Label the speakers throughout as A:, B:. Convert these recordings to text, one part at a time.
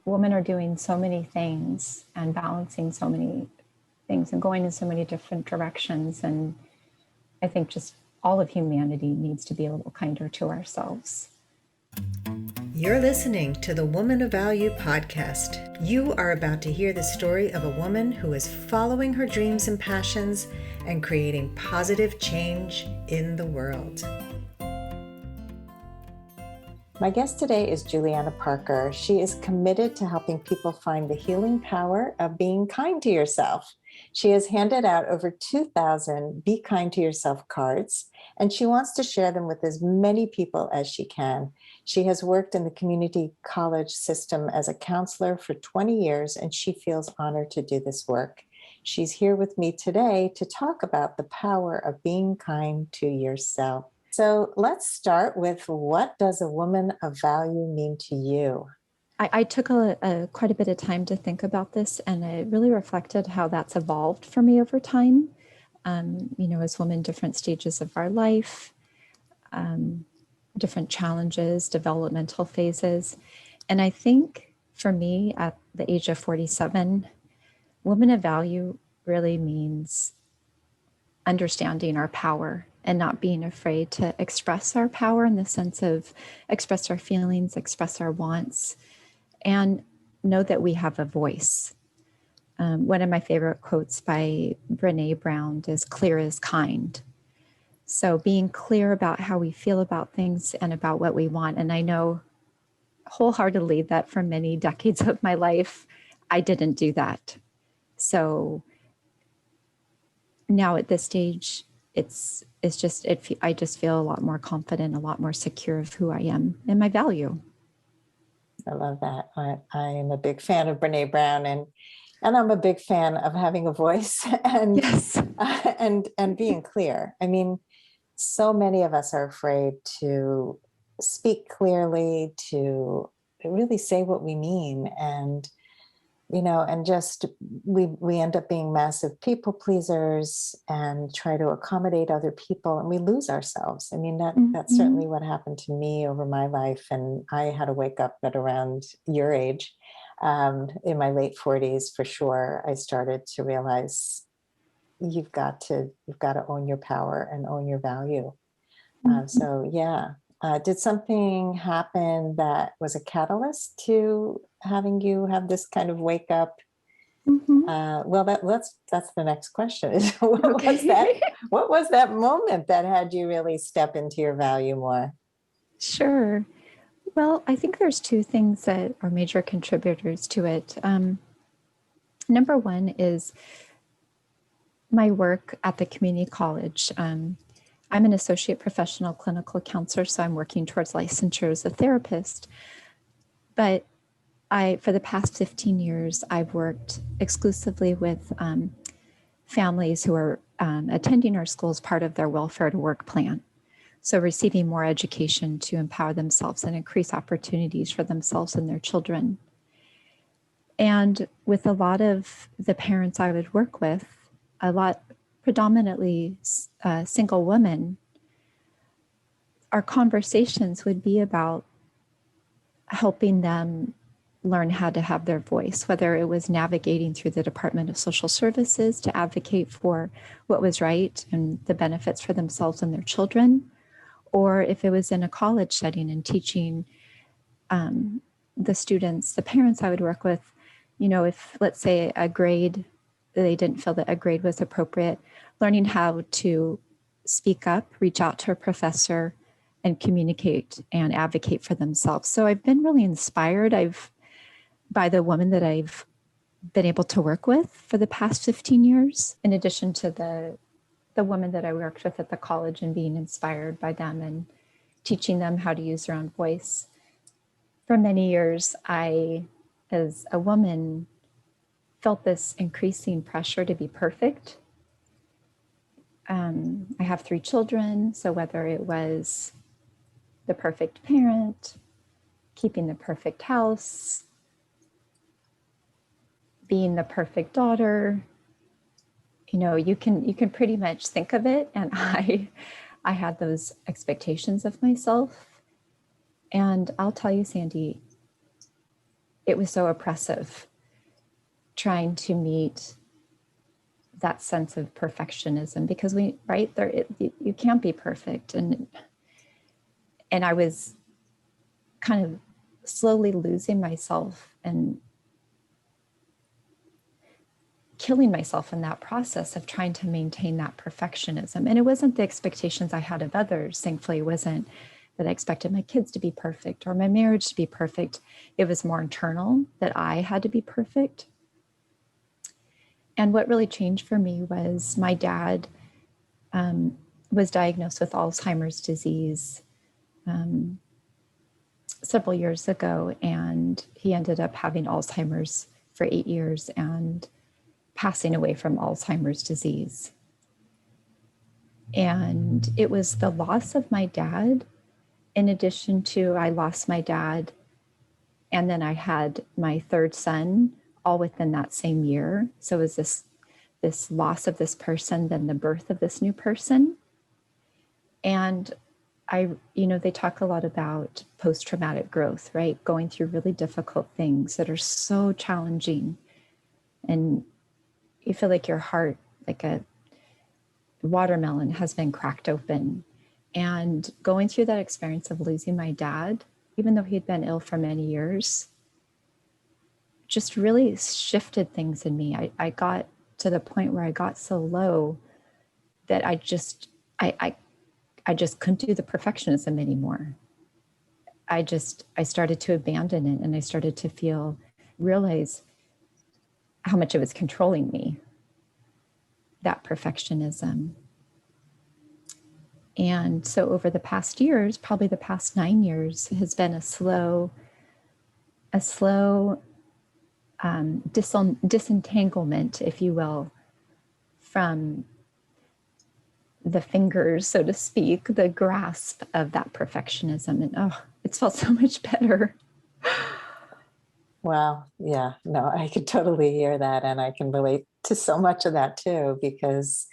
A: women are doing so many things and balancing so many things and going in so many different directions. And I think just all of humanity needs to be a little kinder to ourselves.
B: You're listening to the Woman of Value podcast. You are about to hear the story of a woman who is following her dreams and passions and creating positive change in the world. My guest today is Juliana Parker. She is committed to helping people find the healing power of being kind to yourself. She has handed out over 2,000 Be Kind to Yourself cards, and she wants to share them with as many people as she can. She has worked in the community college system as a counselor for 20 years, and she feels honored to do this work. She's here with me today to talk about the power of being kind to yourself. So let's start with, what does a woman of value mean to you?
A: I took quite a bit of time to think about this, and it really reflected how that's evolved for me over time. As women, different stages of our life, different challenges, developmental phases. And I think for me, at the age of 47, woman of value really means understanding our power and not being afraid to express our power, in the sense of express our feelings, express our wants, and know that we have a voice. One of my favorite quotes by Brené Brown is, "Clear is kind." So being clear about how we feel about things and about what we want. And I know wholeheartedly that for many decades of my life, I didn't do that. So now at this stage, I just feel a lot more confident, a lot more secure of who I am and my value.
B: I love that. I am a big fan of Brené Brown, and I'm a big fan of having a voice and
A: Yes.
B: and being clear. I mean, so many of us are afraid to speak clearly, to really say what we mean, and just we end up being massive people pleasers and try to accommodate other people, and we lose ourselves. I mean, that's certainly what happened to me over my life, and I had to wake up at around your age, in my late 40s for sure. I started to realize you've got to own your power and own your value. So yeah. Did something happen that was a catalyst to having you have this kind of wake up? Well, that's the next question. What was that moment that had you really step into your value more?
A: Sure. Well, I think there's two things that are major contributors to it. Number one is my work at the community college. I'm an associate professional clinical counselor, so I'm working towards licensure as a therapist. But for the past 15 years, I've worked exclusively with families who are attending our school as part of their welfare to work plan. So receiving more education to empower themselves and increase opportunities for themselves and their children. And with a lot of the parents I would work with, predominantly single women, our conversations would be about helping them learn how to have their voice, whether it was navigating through the Department of Social Services to advocate for what was right and the benefits for themselves and their children, or if it was in a college setting and teaching the students, the parents I would work with, if, let's say, they didn't feel that a grade was appropriate, learning how to speak up, reach out to a professor, and communicate and advocate for themselves. So I've been really inspired by the women that I've been able to work with for the past 15 years, in addition to the women that I worked with at the college, and being inspired by them and teaching them how to use their own voice. For many years, I, as a woman, felt this increasing pressure to be perfect. I have 3 children, so whether it was the perfect parent, keeping the perfect house, being the perfect daughter, you can pretty much think of it. And I had those expectations of myself. And I'll tell you, Sandy, it was so oppressive trying to meet that sense of perfectionism, because you can't be perfect. And I was kind of slowly losing myself and killing myself in that process of trying to maintain that perfectionism. And it wasn't the expectations I had of others. Thankfully, it wasn't that I expected my kids to be perfect or my marriage to be perfect. It was more internal, that I had to be perfect. And what really changed for me was my dad was diagnosed with Alzheimer's disease several years ago, and he ended up having Alzheimer's for 8 years and passing away from Alzheimer's disease. And it was the loss of my dad, in addition to I lost my dad, and then I had my third son all within that same year. So it was this loss of this person, then the birth of this new person. And they talk a lot about post-traumatic growth, right? Going through really difficult things that are so challenging. And you feel like your heart, like a watermelon, has been cracked open. And going through that experience of losing my dad, even though he'd been ill for many years, just really shifted things in me. I got to the point where I got so low that I just couldn't do the perfectionism anymore. I started to abandon it, and I started to realize how much it was controlling me, that perfectionism. And so over the past years, probably the past 9 years, has been a slow disentanglement, if you will, from the fingers, so to speak, the grasp of that perfectionism. And it's felt so much better.
B: Wow. Yeah. No, I could totally hear that. And I can relate to so much of that too, because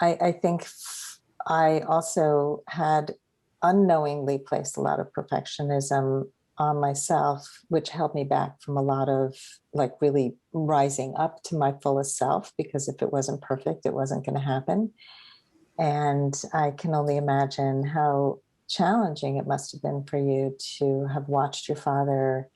B: I think I also had unknowingly placed a lot of perfectionism on myself, which held me back from a lot of really rising up to my fullest self, because if it wasn't perfect, it wasn't going to happen. And I can only imagine how challenging it must have been for you to have watched your father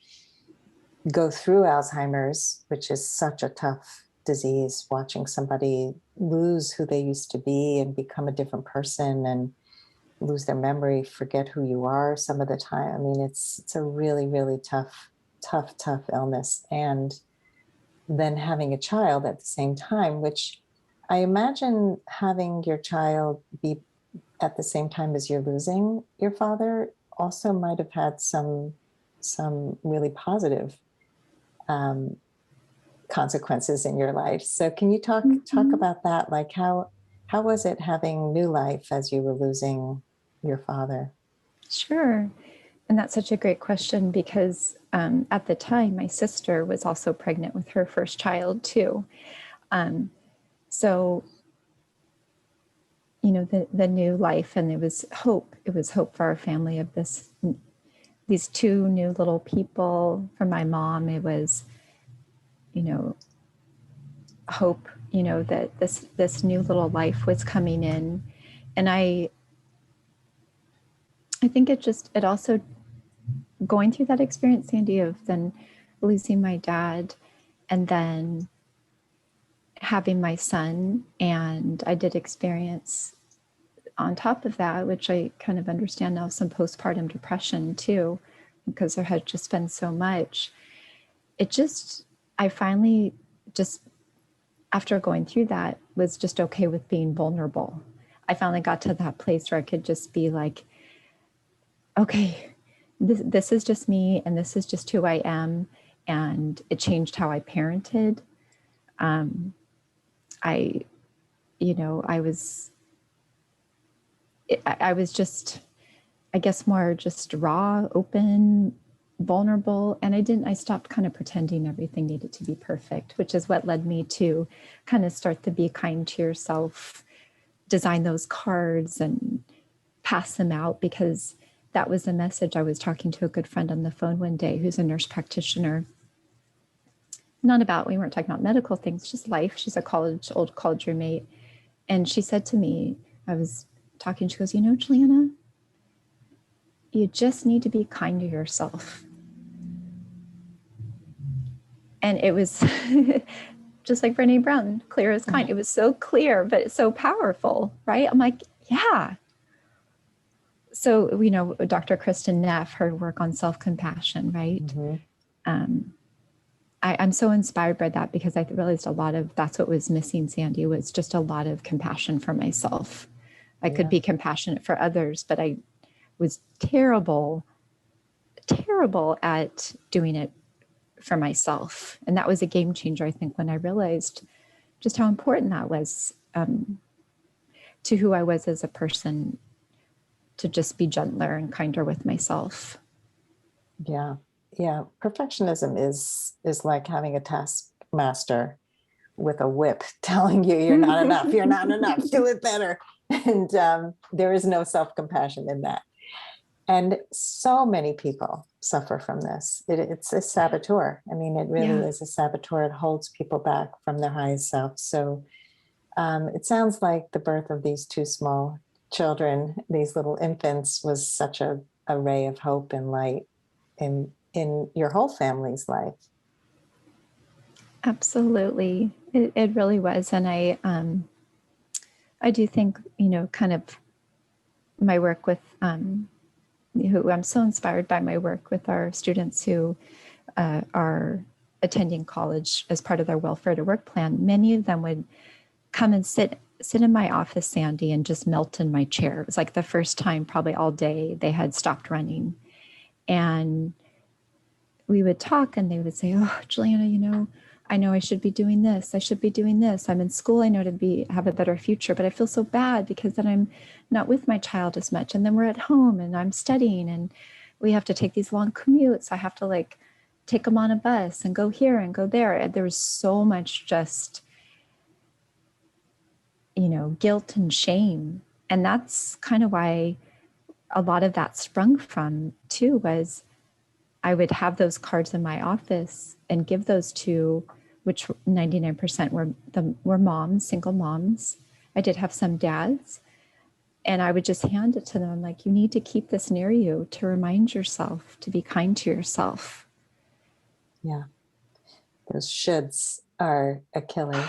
B: go through Alzheimer's, which is such a tough disease, watching somebody lose who they used to be and become a different person and lose their memory, forget who you are some of the time. I mean, it's a really, really tough illness. And then having a child at the same time, which I imagine having your child be at the same time as you're losing your father also might have had some really positive consequences in your life. So can you talk about that? Like how was it having new life as you were losing your father?
A: Sure. And that's such a great question, because at the time, my sister was also pregnant with her first child too. So, the new life, and it was hope for our family of these two new little people. For my mom, it was, hope, that this new little life was coming in. And I think it also, going through that experience, Sandy, of then losing my dad and then having my son. And I did experience, on top of that, which I kind of understand now, some postpartum depression too, because there had just been so much. I finally just, after going through that, was just okay with being vulnerable. I finally got to that place where I could just be like, okay, this is just me, and this is just who I am. And it changed how I parented. I was just, I guess, more just raw, open, vulnerable. And I stopped kind of pretending everything needed to be perfect, which is what led me to kind of start the Be Kind to Yourself, design those cards and pass them out, because that was the message. I was talking to a good friend on the phone one day who's a nurse practitioner. We weren't talking about medical things, just life. She's a old college roommate. And she said to me, I was talking, she goes, Juliana, you just need to be kind to yourself. And it was just like Brene Brown, clear as kind. It was so clear, but it's so powerful, right? I'm like, yeah. So, Dr. Kristen Neff, her work on self-compassion, right? Mm-hmm. I'm so inspired by that because I realized that's what was missing, Sandy, was just a lot of compassion for myself. I could be compassionate for others, but I was terrible at doing it for myself. And that was a game changer, I think, when I realized just how important that was to who I was as a person, to just be gentler and kinder with myself.
B: Yeah. Yeah. Perfectionism is like having a taskmaster with a whip telling you you're not enough, you're not enough, do it better. And there is no self-compassion in that. And so many people suffer from this. It's a saboteur. I mean, it really is a saboteur. It holds people back from their highest self. So it sounds like the birth of these two small children, these little infants, was such a ray of hope and light in your whole family's life.
A: Absolutely. It really was. And I do think, kind of my work with, who I'm so inspired by my work with our students who are attending college as part of their welfare to work plan. Many of them would come and sit in my office, Sandy, and just melt in my chair. It was like the first time probably all day they had stopped running. And we would talk and they would say, oh, Juliana, I know I should be doing this. I should be doing this. I'm in school. I know to have a better future, but I feel so bad because then I'm not with my child as much. And then we're at home and I'm studying and we have to take these long commutes. I have to take them on a bus and go here and go there. And there was so much just, guilt and shame. And that's kind of why a lot of that sprung from too, was I would have those cards in my office and give those to, which 99% were moms, single moms. I did have some dads, and I would just hand it to them. I'm like, you need to keep this near you to remind yourself to be kind to yourself.
B: Yeah. Those shoulds are a killer.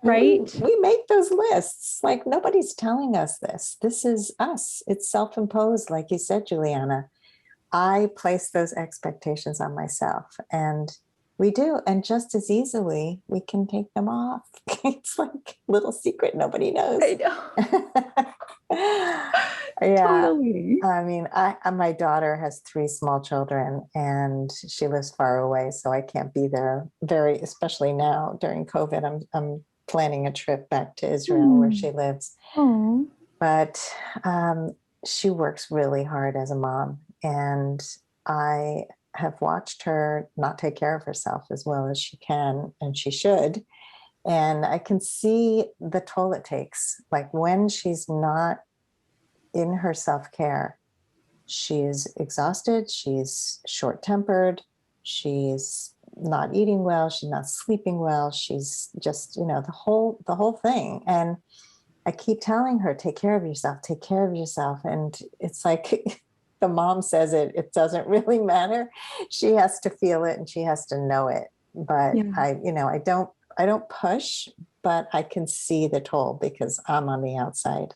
A: Right?
B: We make those lists. Like, nobody's telling us this. This is us. It's self-imposed, like you said, Juliana. I place those expectations on myself, and we do. And just as easily, we can take them off. It's like a little secret nobody knows.
A: I know.
B: Yeah.
A: Totally.
B: I mean, my daughter has 3 small children and she lives far away, so I can't be there especially now during COVID. I'm planning a trip back to Israel where she lives.
A: Oh.
B: But she works really hard as a mom, and I have watched her not take care of herself as well as she can, and she should. And I can see the toll it takes. Like, when she's not in her self-care, she's exhausted, she's short-tempered, she's not eating well, she's not sleeping well, she's just, the whole thing. And I keep telling her, take care of yourself, take care of yourself. And it's like the mom says it doesn't really matter. She has to feel it and she has to know it. But I don't push, but I can see the toll because I'm on the outside.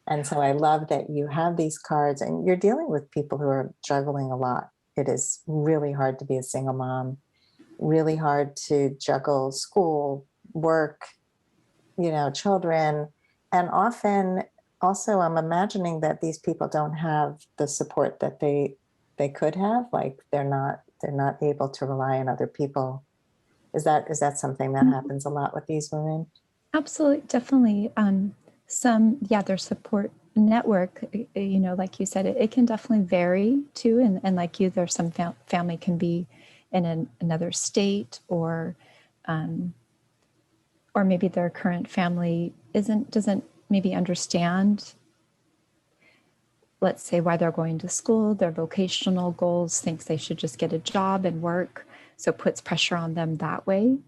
B: And so I love that you have these cards and you're dealing with people who are juggling a lot. It is really hard to be a single mom, really hard to juggle school, work, children. And often also I'm imagining that these people don't have the support that they could have. Like, they're not able to rely on other people. Is that something that happens a lot with these women?
A: Absolutely, definitely. Their support network, like you said, it can definitely vary too. And like you, there's some family can be in another state, or maybe their current family doesn't maybe understand let's say, why they're going to school, their vocational goals, thinks they should just get a job and work. So puts pressure on them that way.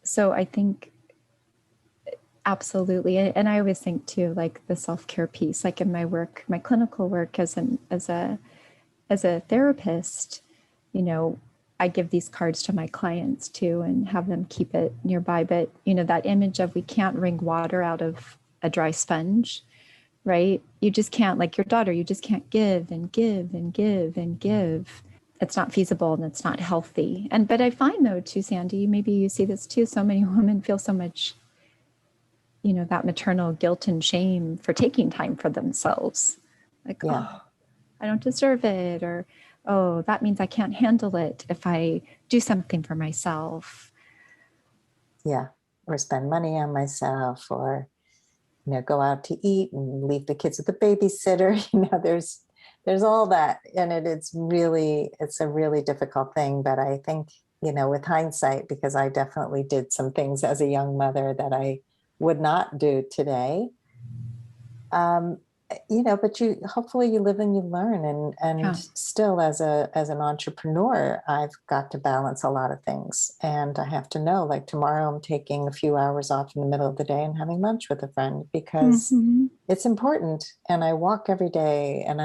A: So I think absolutely. And I always think too, like the self-care piece, like in my work, my clinical work as a therapist, you know, I give these cards to my clients too and have them keep it nearby. But, you know, that image of we can't wring water out of a dry sponge, right? You just can't, like your daughter, you just can't give and give and give and give. It's not feasible and it's not healthy. And, but I find though too, Sandy, maybe you see this too, so many women feel so much, you know, that maternal guilt and shame for taking time for themselves. Like,
B: Yeah.
A: oh, I don't deserve it, or oh, that means I can't handle it if I do something for myself.
B: Yeah. Or spend money on myself, or, go out to eat and leave the kids with the babysitter. There's all that. And it's a really difficult thing. But I think, with hindsight, because I definitely did some things as a young mother that I would not do today. But hopefully you live and you learn, and
A: Yeah.
B: still as an entrepreneur, I've got to balance a lot of things, and I have to know, like tomorrow I'm taking a few hours off in the middle of the day and having lunch with a friend because it's important, and I walk every day, and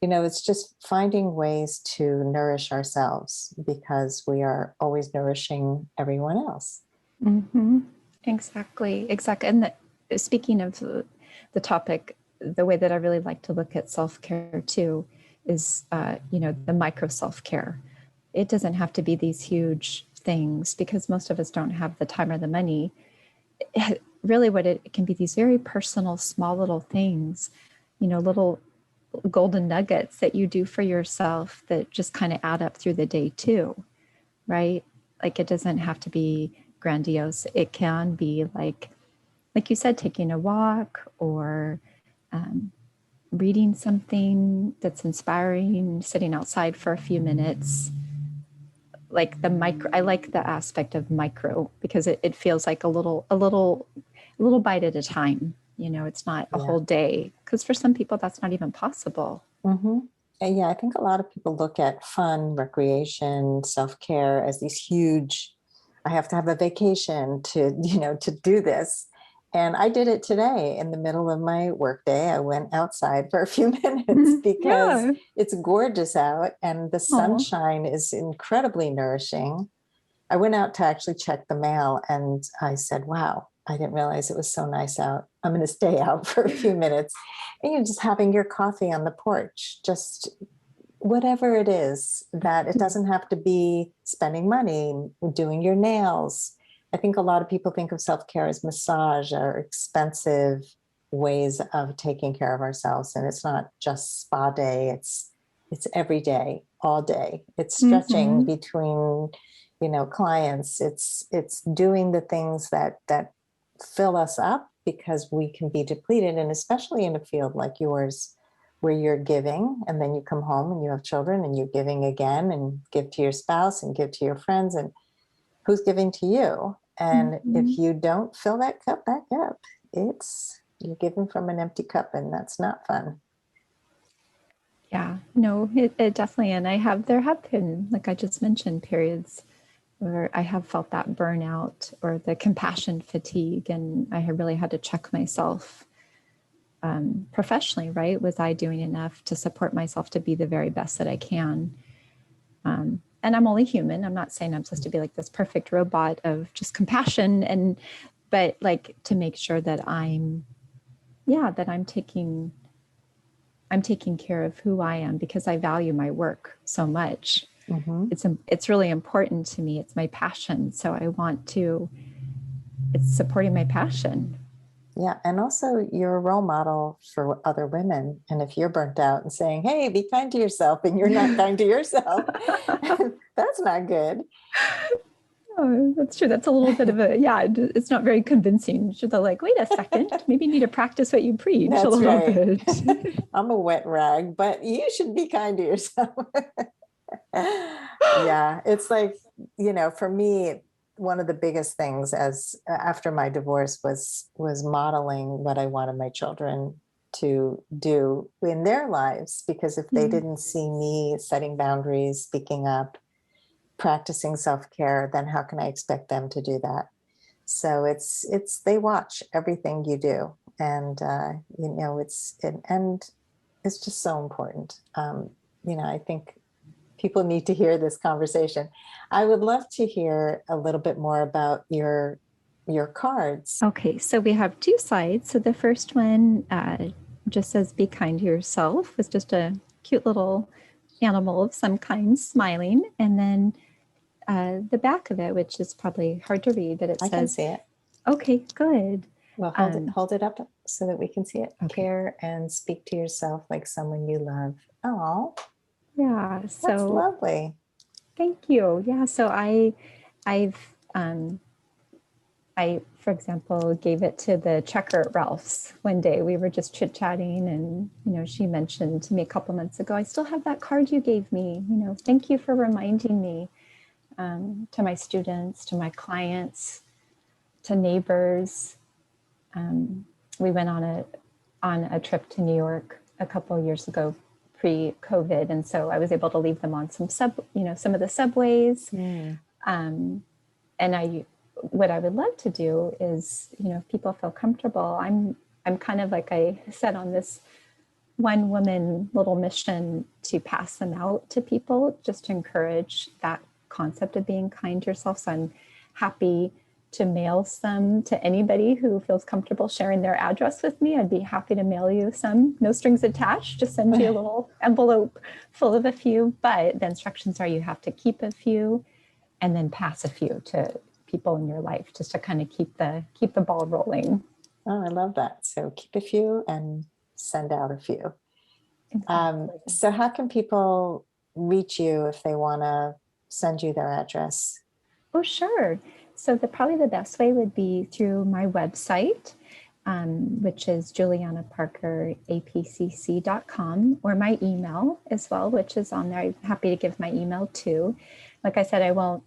B: it's just finding ways to nourish ourselves because we are always nourishing everyone else.
A: Exactly. And speaking of the topic, the way that I really like to look at self-care too is, the micro self-care. It doesn't have to be these huge things because most of us don't have the time or the money. Really what it can be, these very personal, small little things, little golden nuggets that you do for yourself that just kind of add up through the day too, right? Like it doesn't have to be grandiose. It can be like you said, taking a walk or reading something that's inspiring, sitting outside for a few minutes. Like I like the aspect of micro because it feels like a little bite at a time. It's not a whole day because for some people that's not even possible.
B: Mm-hmm. And yeah, I think a lot of people look at fun, recreation, self-care as these huge, I have to have a vacation to do this. And I did it today in the middle of my workday. I went outside for a few minutes because it's gorgeous out and the sunshine is incredibly nourishing. I went out to actually check the mail and I said, wow, I didn't realize it was so nice out. I'm going to stay out for a few minutes. And you're just having your coffee on the porch, just whatever it is, that it doesn't have to be spending money, doing your nails. I think a lot of people think of self-care as massage or expensive ways of taking care of ourselves. And it's not just spa day. It's every day, all day. It's stretching between, clients. It's doing the things that fill us up because we can be depleted. And especially in a field like yours, where you're giving and then you come home and you have children and you're giving again and give to your spouse and give to your friends, and who's giving to you? And if you don't fill that cup back up, you're giving from an empty cup, and that's not fun.
A: Yeah, no, it definitely, and there have been, like I just mentioned, periods where I have felt that burnout or the compassion fatigue, and I have really had to check myself professionally, right? Was I doing enough to support myself to be the very best that I can? And I'm only human. I'm not saying I'm supposed to be like this perfect robot of just compassion, but like to make sure that I'm taking care of who I am because I value my work so much. It's really important to me. It's my passion. So it's supporting my passion.
B: Yeah. And also you're a role model for other women. And if you're burnt out and saying, hey, be kind to yourself, and you're not kind to yourself, that's not good.
A: Oh, that's true. That's a little bit of it's not very convincing. They're like, wait a second, maybe you need to practice what you preach a little bit.
B: I'm a wet rag, but you should be kind to yourself. Yeah. It's like, for me, one of the biggest things after my divorce was modeling what I wanted my children to do in their lives, because if they didn't see me setting boundaries, speaking up, practicing self-care, then how can I expect them to do that? So they watch everything you do, and and it's just so important. I think people need to hear this conversation. I would love to hear a little bit more about your cards.
A: Okay, so we have two sides. So the first one just says "Be kind to yourself." It's just a cute little animal of some kind smiling, and then the back of it, which is probably hard to read, but it
B: I
A: says,
B: can see it.
A: Okay, good.
B: Well, hold it up so that we can see it. Okay. Care and speak to yourself like someone you love. Oh,
A: yeah. So
B: that's lovely.
A: Thank you. Yeah. So I've, for example, gave it to the checker at Ralph's one day. We were just chit chatting, and she mentioned to me a couple months ago, I still have that card you gave me. Thank you for reminding me. To my students, to my clients, to neighbors. We went on a trip to New York a couple of years ago, pre-COVID, and so I was able to leave them on some of the subways. And what I would love to do is, if people feel comfortable, I'm kind of like I said on this one woman little mission to pass them out to people, just to encourage that concept of being kind to yourself. So I'm happy to mail some to anybody who feels comfortable sharing their address with me. I'd be happy to mail you some, no strings attached, just send you a little envelope full of a few. But the instructions are you have to keep a few and then pass a few to people in your life, just to kind of keep the ball rolling.
B: Oh, I love that. So keep a few and send out a few. Exactly. So how can people reach you if they want to send you their address?
A: Oh, sure. So probably the best way would be through my website, which is julianaparkerapcc.com, or my email as well, which is on there. I'm happy to give my email too. Like I said, I won't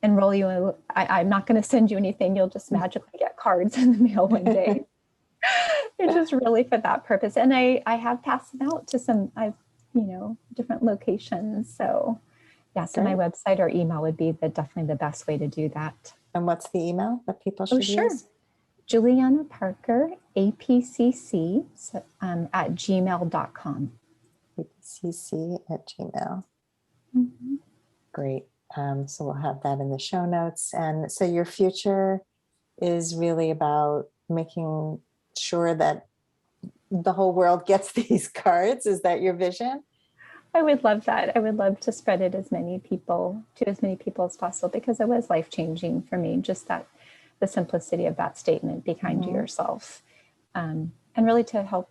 A: enroll you. I'm not going to send you anything. You'll just magically get cards in the mail one day. It's just really for that purpose. And I have passed them out to some, different locations. So yeah, so my website or email would be definitely the best way to do that.
B: And what's the email that people should use?
A: Juliana Parker, APCC at gmail.com.
B: APCC at gmail. Mm-hmm. Great. So we'll have that in the show notes. And so your future is really about making sure that the whole world gets these cards. Is that your vision?
A: I would love that. I would love to spread it to as many people as possible, because it was life-changing for me. Just the simplicity of that statement, be kind to yourself, and really to help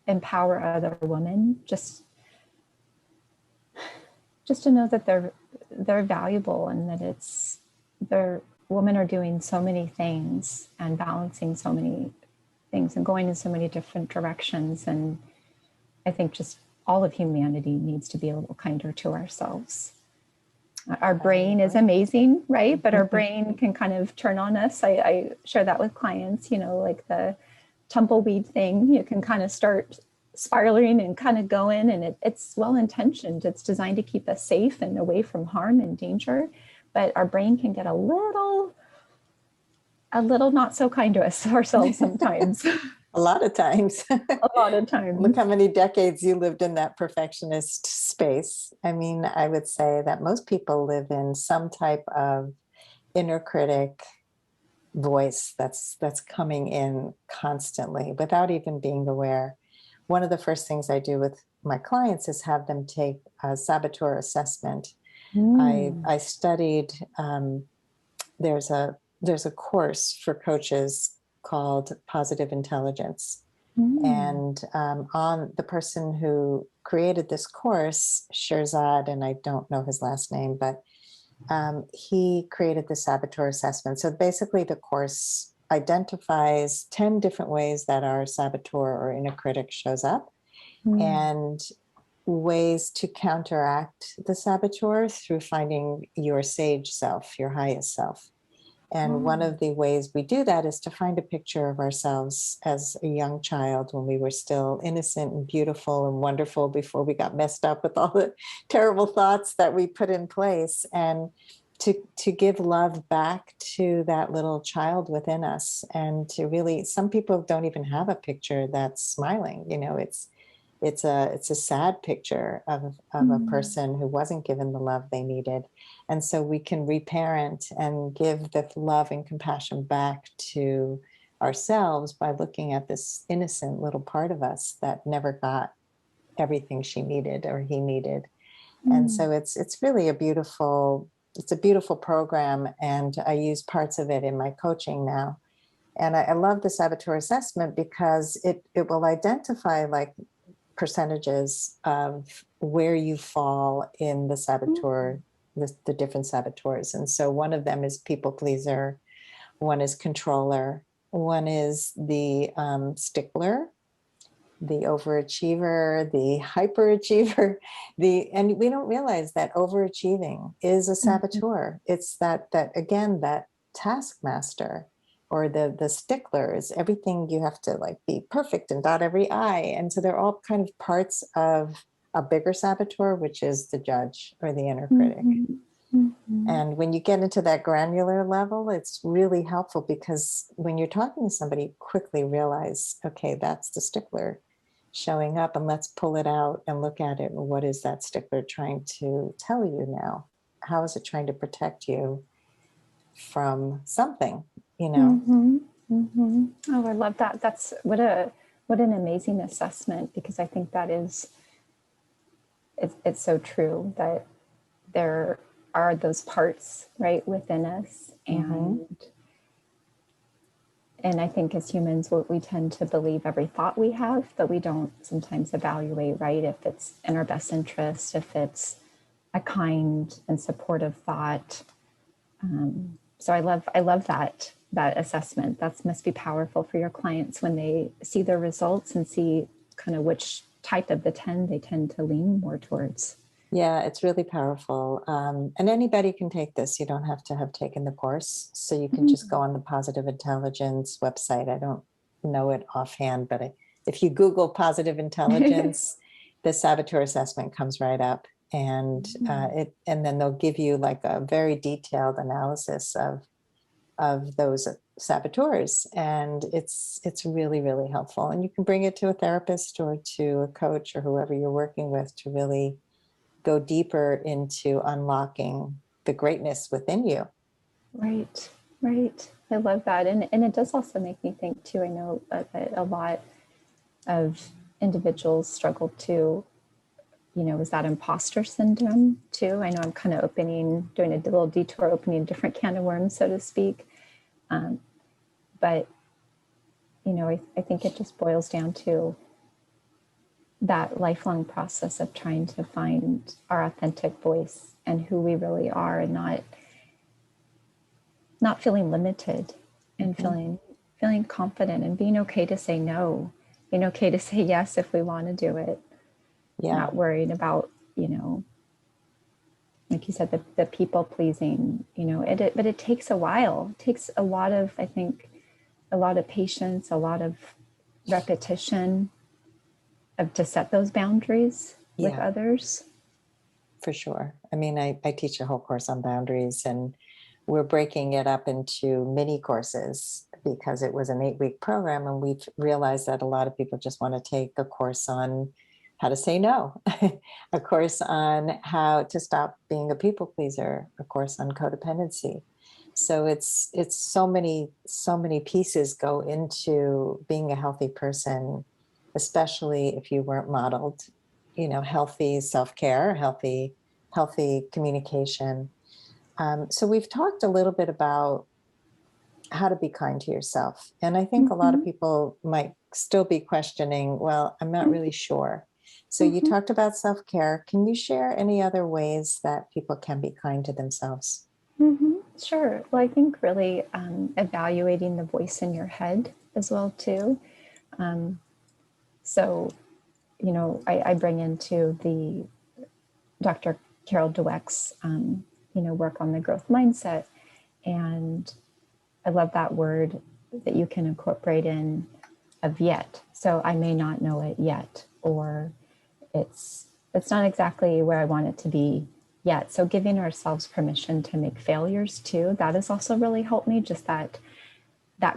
A: empower other women, just to know that they're valuable, and that women are doing so many things and balancing so many things and going in so many different directions. And I think just all of humanity needs to be a little kinder to ourselves. Our brain is amazing, right? But our brain can kind of turn on us. I share that with clients, like the tumbleweed thing. You can kind of start spiraling and kind of going, and it's well-intentioned. It's designed to keep us safe and away from harm and danger. But our brain can get a little not so kind to us ourselves sometimes.
B: A lot of times.
A: A lot of times.
B: Look how many decades you lived in that perfectionist space. I mean, I would say that most people live in some type of inner critic voice that's coming in constantly without even being aware. One of the first things I do with my clients is have them take a saboteur assessment. I studied, there's a course for coaches called Positive Intelligence. And on the person who created this course, Shirzad, and I don't know his last name, but he created the saboteur assessment. So basically the course identifies 10 different ways that our saboteur or inner critic shows up, and ways to counteract the saboteur through finding your sage self, your highest self. And one
A: Oh.
B: of the ways we do that is to find a picture of ourselves as a young child when we were still innocent and beautiful and wonderful before we got messed up with all the terrible thoughts that we put in place. And to give love back to that little child within us, and to really, some people don't even have a picture that's smiling. It's a sad picture of a
A: Mm.
B: person who wasn't given the love they needed. And so we can reparent and give the love and compassion back to ourselves by looking at this innocent little part of us that never got everything she needed or he needed. And
A: Mm.
B: so it's really it's a beautiful program, and I use parts of it in my coaching now. And I love the saboteur assessment because it will identify like percentages of where you fall in the
A: Mm.
B: saboteur, the different saboteurs. And so one of them is people pleaser, one is controller, one is the stickler, the overachiever, the hyperachiever, and we don't realize that overachieving is a
A: Mhm.
B: saboteur. It's that again, that taskmaster, or the stickler is everything you have to like be perfect and dot every I. And so they're all kind of parts of a bigger saboteur, which is the judge or the inner critic.
A: Mhm. Mhm.
B: And when you get into that granular level, it's really helpful because when you're talking to somebody, quickly realize, okay, that's the stickler showing up, and let's pull it out and look at it. What is that stickler trying to tell you now? How is it trying to protect you from something, you know?
A: Mhm. Mhm. Oh, I love that. That's what an amazing assessment, because I think that is it's so true that there are those parts right within us,
B: Mm-hmm.
A: and I think as humans we tend to believe every thought we have, but we don't sometimes evaluate, right, if it's in our best interest, if it's a kind and supportive thought. So I love that assessment. That must be powerful for your clients when they see their results and see kind of which type of the 10 they tend to lean more towards.
B: Yeah, it's really powerful. And anybody can take this. You don't have to have taken the course. So you can just go
A: Mm.
B: on the Positive Intelligence website. I don't know it offhand, but if you Google positive intelligence, the saboteur assessment comes right up. And then they'll give you like a very detailed analysis of those saboteurs. And it's really, really helpful. And you can bring it to a therapist or to a coach or whoever you're working with to really go deeper into unlocking the greatness within you.
A: Right, right. I love that. And it does also make me think, too. I know that a lot of individuals struggle to, is that imposter syndrome, too? I know I'm kind of doing a little detour, opening a different can of worms, so to speak. But, I think it just boils down to that lifelong process of trying to find our authentic voice and who we really are, and not feeling limited, and
B: Mm-hmm.
A: feeling confident, and being okay to say no, being okay to say yes if we want to do it,
B: Yeah.
A: not worrying about, like you said, the people pleasing, but it takes a while. It takes a lot of, I think, a lot of patience, a lot of repetition of to set those boundaries with
B: Yeah,
A: others.
B: for sure. I mean, I teach a whole course on boundaries, and we're breaking it up into mini courses because it was an 8-week program. And we've realized that a lot of people just want to take a course on how to say no, a course on how to stop being a people pleaser, a course on codependency. So it's so many pieces go into being a healthy person, especially if you weren't modeled, healthy self-care, healthy communication. So we've talked a little bit about how to be kind to yourself. And I think a lot of
A: Mm-hmm.
B: people might still be questioning, well, I'm not really sure. So you
A: Mm-hmm.
B: talked about self-care. Can you share any other ways that people can be kind to themselves?
A: Mm-hmm. Sure. Well, I think really evaluating the voice in your head as well too. So, I bring into the Dr. Carol Dweck's, work on the growth mindset, and I love that word that you can incorporate in of yet. So I may not know it yet, or it's not exactly where I want it to be yet. So giving ourselves permission to make failures too, that has also really helped me. Just that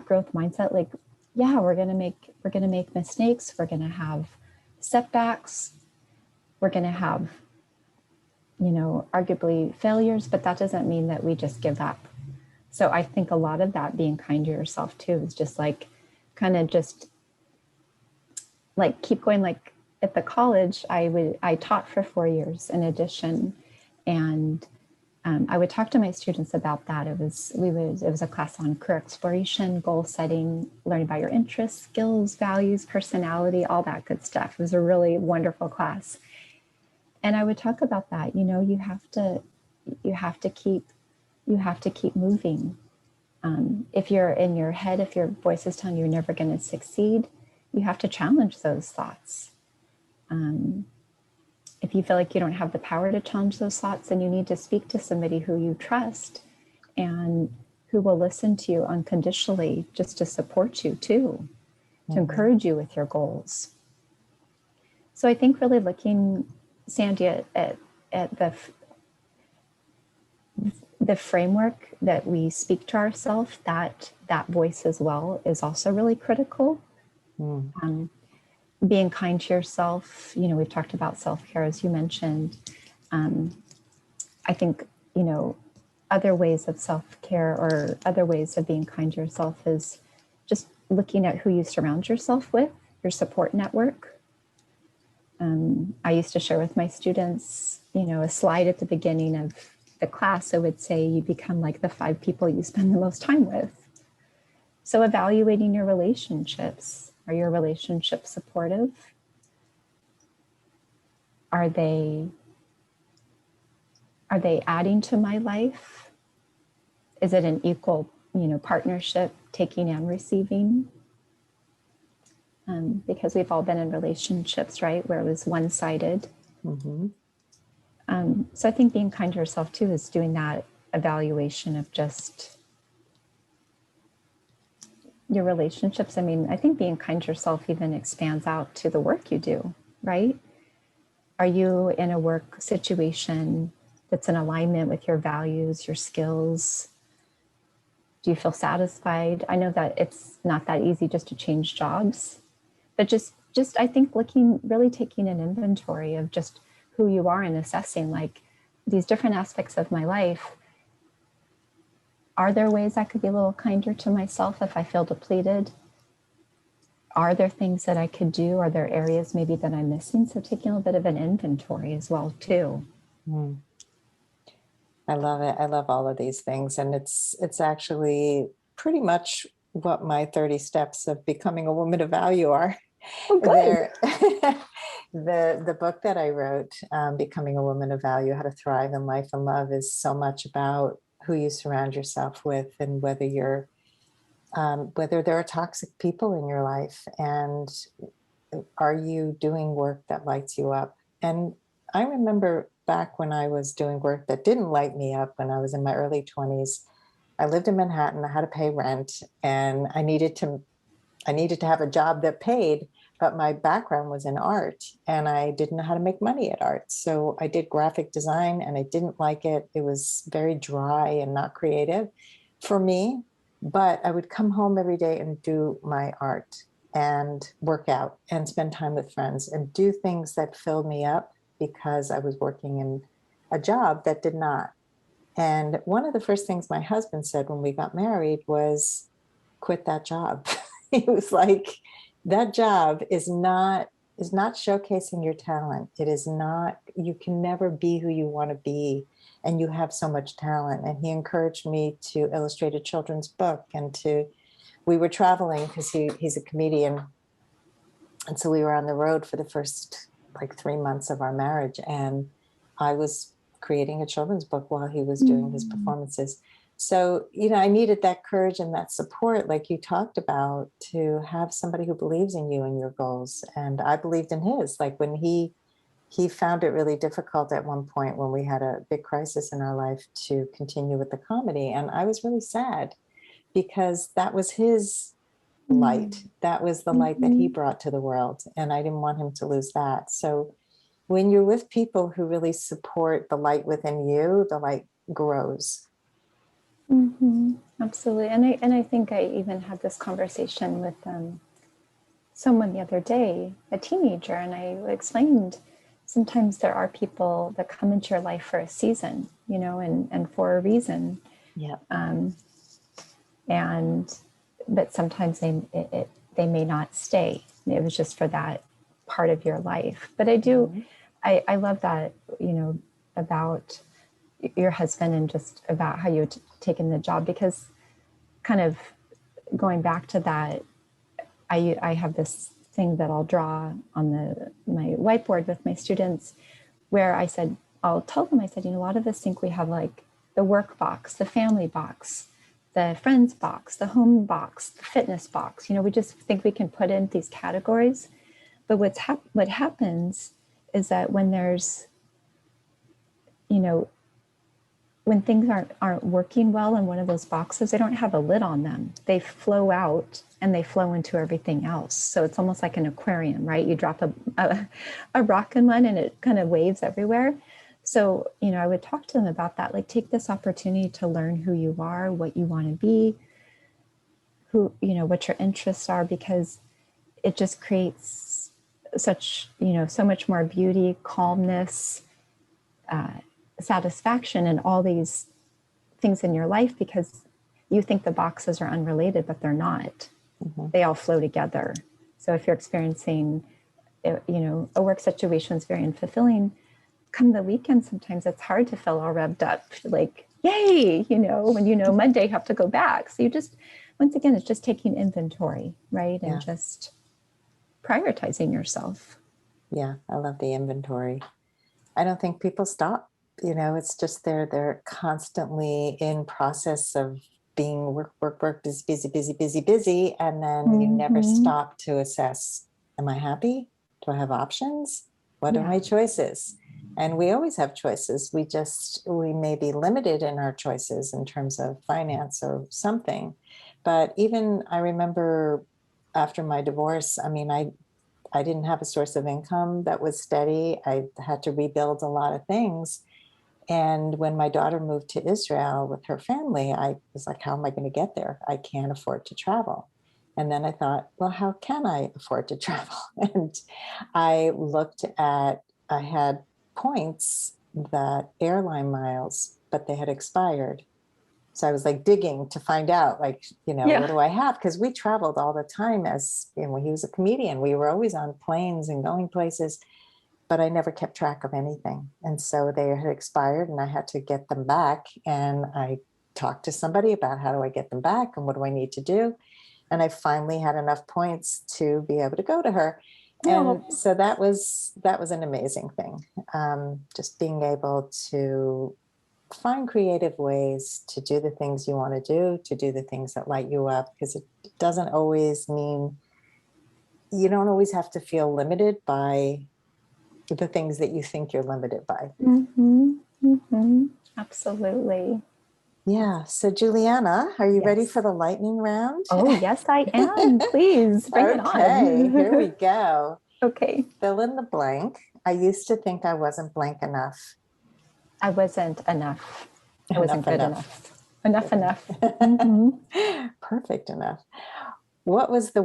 A: growth mindset, like, yeah, we're gonna make mistakes, we're gonna have setbacks, we're gonna have, arguably failures, but that doesn't mean that we just give up. So I think a lot of that, being kind to yourself too, is just like kind of just like keep going. Like at the college, I taught for 4 years in addition, and I would talk to my students about that. It was a class on career exploration, goal setting, learning about your interests, skills, values, personality, all that good stuff. It was a really wonderful class, and I would talk about that. You have to keep moving. If you're in your head, if your voice is telling you you're never going to succeed, you have to challenge those thoughts. If you feel like you don't have the power to challenge those thoughts, then you need to speak to somebody who you trust and who will listen to you unconditionally, just to support you too, to encourage you with your goals. So I think really looking, Sandy, at the framework that we speak to ourselves, that voice as well is also really critical. Being kind to yourself, we've talked about self-care, as you mentioned. I think, other ways of self-care or other ways of being kind to yourself is just looking at who you surround yourself with, your support network. I used to share with my students, a slide at the beginning of the class. I would say you become like the 5 people you spend the most time with. So evaluating your relationships. Are your relationships supportive? Are they adding to my life? Is it an equal, partnership, taking and receiving? Because we've all been in relationships, right, where it was one-sided. So I think being kind to yourself too is doing that evaluation of just your relationships. I mean, I think being kind to yourself even expands out to the work you do, right? Are you in a work situation that's in alignment with your values, your skills? Do you feel satisfied? I know that it's not that easy just to change jobs, but just I think really taking an inventory of just who you are and assessing like these different aspects of my life. Are there ways I could be a little kinder to myself if I feel depleted? Are there things that I could do? Are there areas maybe that I'm missing? So taking a bit of an inventory as well too.
B: I love it. I love all of these things. And it's actually pretty much what my 30 steps of becoming a woman of value are.
A: Oh, good.
B: The book that I wrote, Becoming a Woman of Value, How to Thrive in Life and Love, is so much about who you surround yourself with and whether there are toxic people in your life, and are you doing work that lights you up? And I remember back when I was doing work that didn't light me up when I was in my early 20s. I lived in Manhattan, I had to pay rent, and I needed to have a job that paid, but my background was in art and I didn't know how to make money at art. So I did graphic design and I didn't like it. It was very dry and not creative for me, but I would come home every day and do my art and work out and spend time with friends and do things that filled me up because I was working in a job that did not. And one of the first things my husband said when we got married was, quit that job. He was like, that job is not showcasing your talent. It is not, you can never be who you want to be. And you have so much talent. And he encouraged me to illustrate a children's book we were traveling because he's a comedian. And so we were on the road for the first like 3 months of our marriage. And I was creating a children's book while he was doing his performances. So, I needed that courage and that support, like you talked about, to have somebody who believes in you and your goals. And I believed in his. Like when he found it really difficult at one point when we had a big crisis in our life to continue with the comedy. And I was really sad because that was his light. That was the light that he brought to the world. And I didn't want him to lose that. So when you're with people who really support the light within you, the light grows.
A: Absolutely. And I think I even had this conversation with someone the other day, a teenager, and I explained sometimes there are people that come into your life for a season, and for a reason.
B: Yeah.
A: But sometimes they may not stay. It was just for that part of your life. But I love that, about your husband and just about how you taken the job, because kind of going back to that, I have this thing that I'll draw on my whiteboard with my students, where I'll tell them, I said, a lot of us think we have like the work box, the family box, the friends box, the home box, the fitness box. We just think we can put in these categories. But what happens is that when there's, when things aren't working well in one of those boxes, they don't have a lid on them. They flow out and they flow into everything else. So it's almost like an aquarium, right? You drop a rock in one and it kind of waves everywhere. So, I would talk to them about that. Like, take this opportunity to learn who you are, what you want to be, what your interests are, because it just creates such, so much more beauty, calmness, satisfaction, and all these things in your life, because you think the boxes are unrelated, but they're not. They all flow together. So if you're experiencing, a work situation is very unfulfilling, come the weekend, sometimes it's hard to feel all revved up, like, yay, when Monday you have to go back. So you just, once again, it's just taking inventory, right? And just prioritizing yourself.
B: Yeah, I love the inventory. I don't think people stop. It's just they're constantly in process of being work, busy. And then you never stop to assess, am I happy? Do I have options? What are my choices? And we always have choices. We may be limited in our choices in terms of finance or something. But even I remember after my divorce, I didn't have a source of income that was steady. I had to rebuild a lot of things. And when my daughter moved to Israel with her family, I was like, how am I going to get there? I can't afford to travel. And then I thought, well, how can I afford to travel? And I had points, that airline miles, but they had expired. So I was like digging to find out, like, what do I have? Because we traveled all the time when he was a comedian. We were always on planes and going places, but I never kept track of anything. And so they had expired and I had to get them back. And I talked to somebody about, how do I get them back and what do I need to do? And I finally had enough points to be able to go to her. And so that was an amazing thing. Just being able to find creative ways to do the things you want to do the things that light you up, because it doesn't always mean, you don't always have to feel limited by the things that you think you're limited by.
A: Absolutely.
B: Yeah. So Juliana, are you ready for the lightning round?
A: Oh, yes, I am. Please bring it on.
B: Okay, here we go.
A: Okay.
B: Fill in the blank. I used to think I wasn't blank enough.
A: I wasn't enough. I wasn't good enough. Enough.
B: Perfect enough. What was the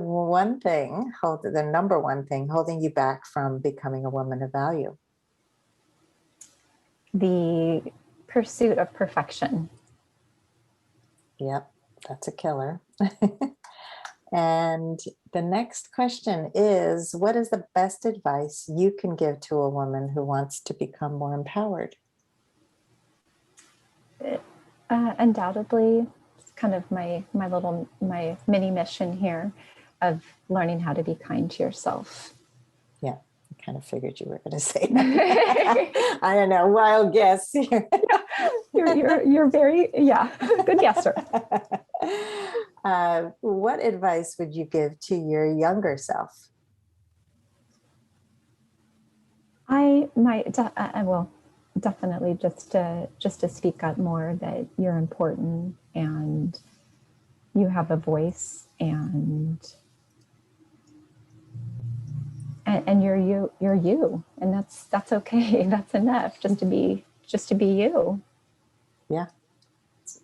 B: number one thing holding you back from becoming a woman of value?
A: The pursuit of perfection.
B: Yep, that's a killer. And the next question is, what is the best advice you can give to a woman who wants to become more empowered?
A: Undoubtedly, it's kind of my mini mission here of learning how to be kind to yourself.
B: Yeah, I kind of figured you were going to say that. I don't know, wild guess.
A: You're very, good guesser.
B: What advice would you give to your younger self?
A: I will definitely just to speak up more, that you're important, and you have a voice, and you're you, and that's okay. That's enough, just to be you.
B: Yeah,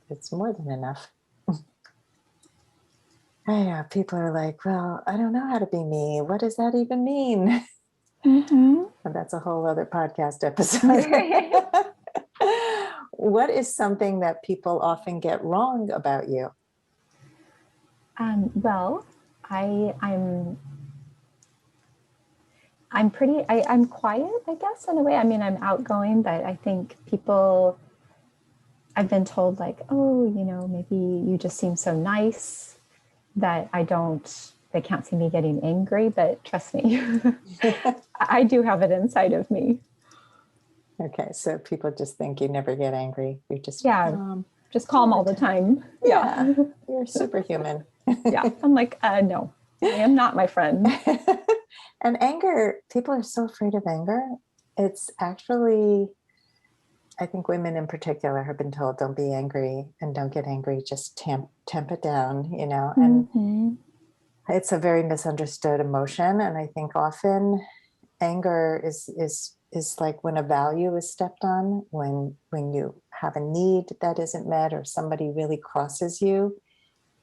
B: it's more than enough. Yeah, people are like, well, I don't know how to be me. What does that even mean?
A: Mm-hmm.
B: And that's a whole other podcast episode. What is something that people often get wrong about you?
A: Well, I'm pretty, I'm quiet, I guess, in a way. I mean, I'm outgoing, but I think people, I've been told like, oh, maybe you just seem so nice that they can't see me getting angry, but trust me, I do have it inside of me.
B: Okay, so people just think you never get angry. You're just
A: just calm all the time.
B: Yeah, you're superhuman.
A: Yeah, I'm like, no, I am not, my friend.
B: And anger, people are so afraid of anger. It's actually, I think women in particular have been told, don't be angry and don't get angry, just temp it down, and
A: Mm-hmm.
B: it's a very misunderstood emotion. And I think often anger is like when a value is stepped on, when you have a need that isn't met or somebody really crosses you.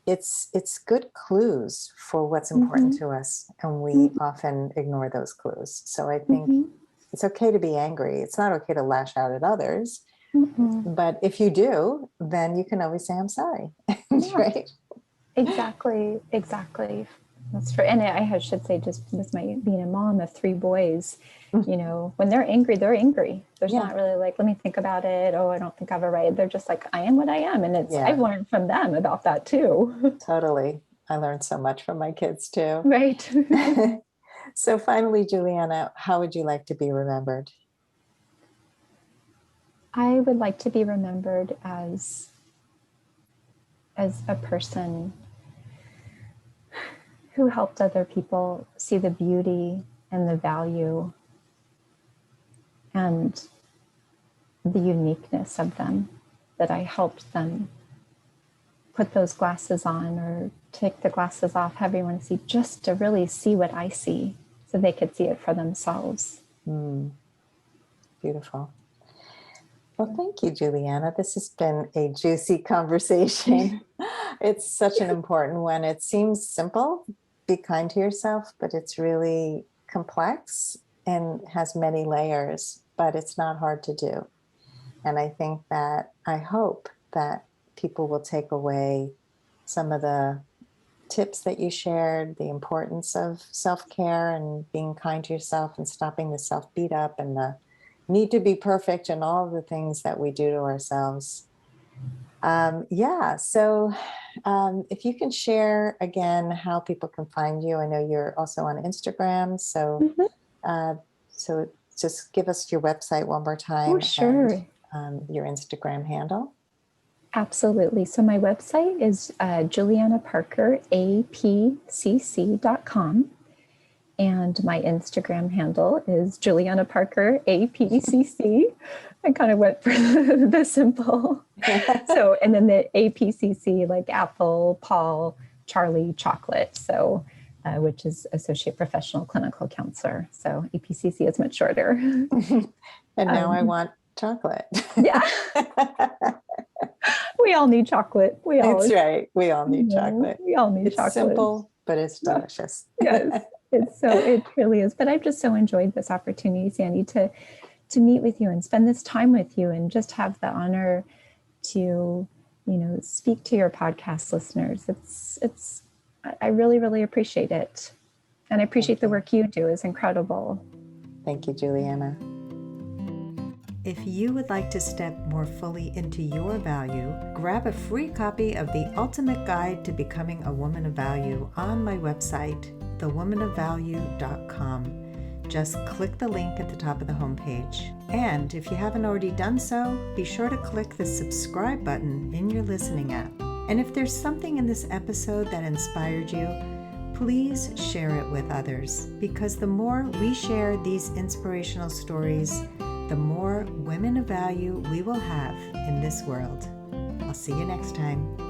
B: It's good clues for what's important to us, and we often ignore those clues. So I think it's okay to be angry. It's not okay to lash out at others, but if you do, then you can always say, I'm sorry. Right?
A: Exactly. That's true. And I should say, just with my being a mom of 3 boys, when they're angry, they're angry. There's not really like, let me think about it. Oh, I don't think I have a right. They're just like, I am what I am. And I've learned from them about that too.
B: Totally. I learned so much from my kids too.
A: Right.
B: So finally, Juliana, how would you like to be remembered?
A: I would like to be remembered as a person who helped other people see the beauty and the value and the uniqueness of them, that I helped them put those glasses on or take the glasses off, however you want to see, just to really see what I see so they could see it for themselves.
B: Beautiful. Well, thank you, Juliana. This has been a juicy conversation. It's such an important one. It seems simple, be kind to yourself, but it's really complex and has many layers, but it's not hard to do. And I hope that people will take away some of the tips that you shared, the importance of self-care and being kind to yourself and stopping the self-beat up and the need to be perfect and all of the things that we do to ourselves. So if you can share again how people can find you. I know you're also on Instagram, so so just give us your website one more time.
A: Oh, sure.
B: And your Instagram handle.
A: Absolutely. So my website is Juliana Parker, APCC.com. And my Instagram handle is Juliana Parker, APCC. I kind of went for the simple. So, and then the APCC, like Apple, Paul, Charlie, Chocolate. So, which is Associate Professional Clinical Counselor. So APCC is much shorter.
B: And now I want chocolate.
A: Yeah. We all need chocolate.
B: That's right. We all need chocolate.
A: We all need chocolate.
B: It's simple, but it's delicious.
A: Yes. It really is. But I've just so enjoyed this opportunity, Sandy, to meet with you and spend this time with you and just have the honor to, speak to your podcast listeners. I really, really appreciate it. And I appreciate the work you do. It's incredible.
B: Thank you, Juliana. If you would like to step more fully into your value, grab a free copy of The Ultimate Guide to Becoming a Woman of Value on my website, thewomanofvalue.com. Just click the link at the top of the homepage. And if you haven't already done so, be sure to click the subscribe button in your listening app. And if there's something in this episode that inspired you, please share it with others, because the more we share these inspirational stories, the more women of value we will have in this world. I'll see you next time.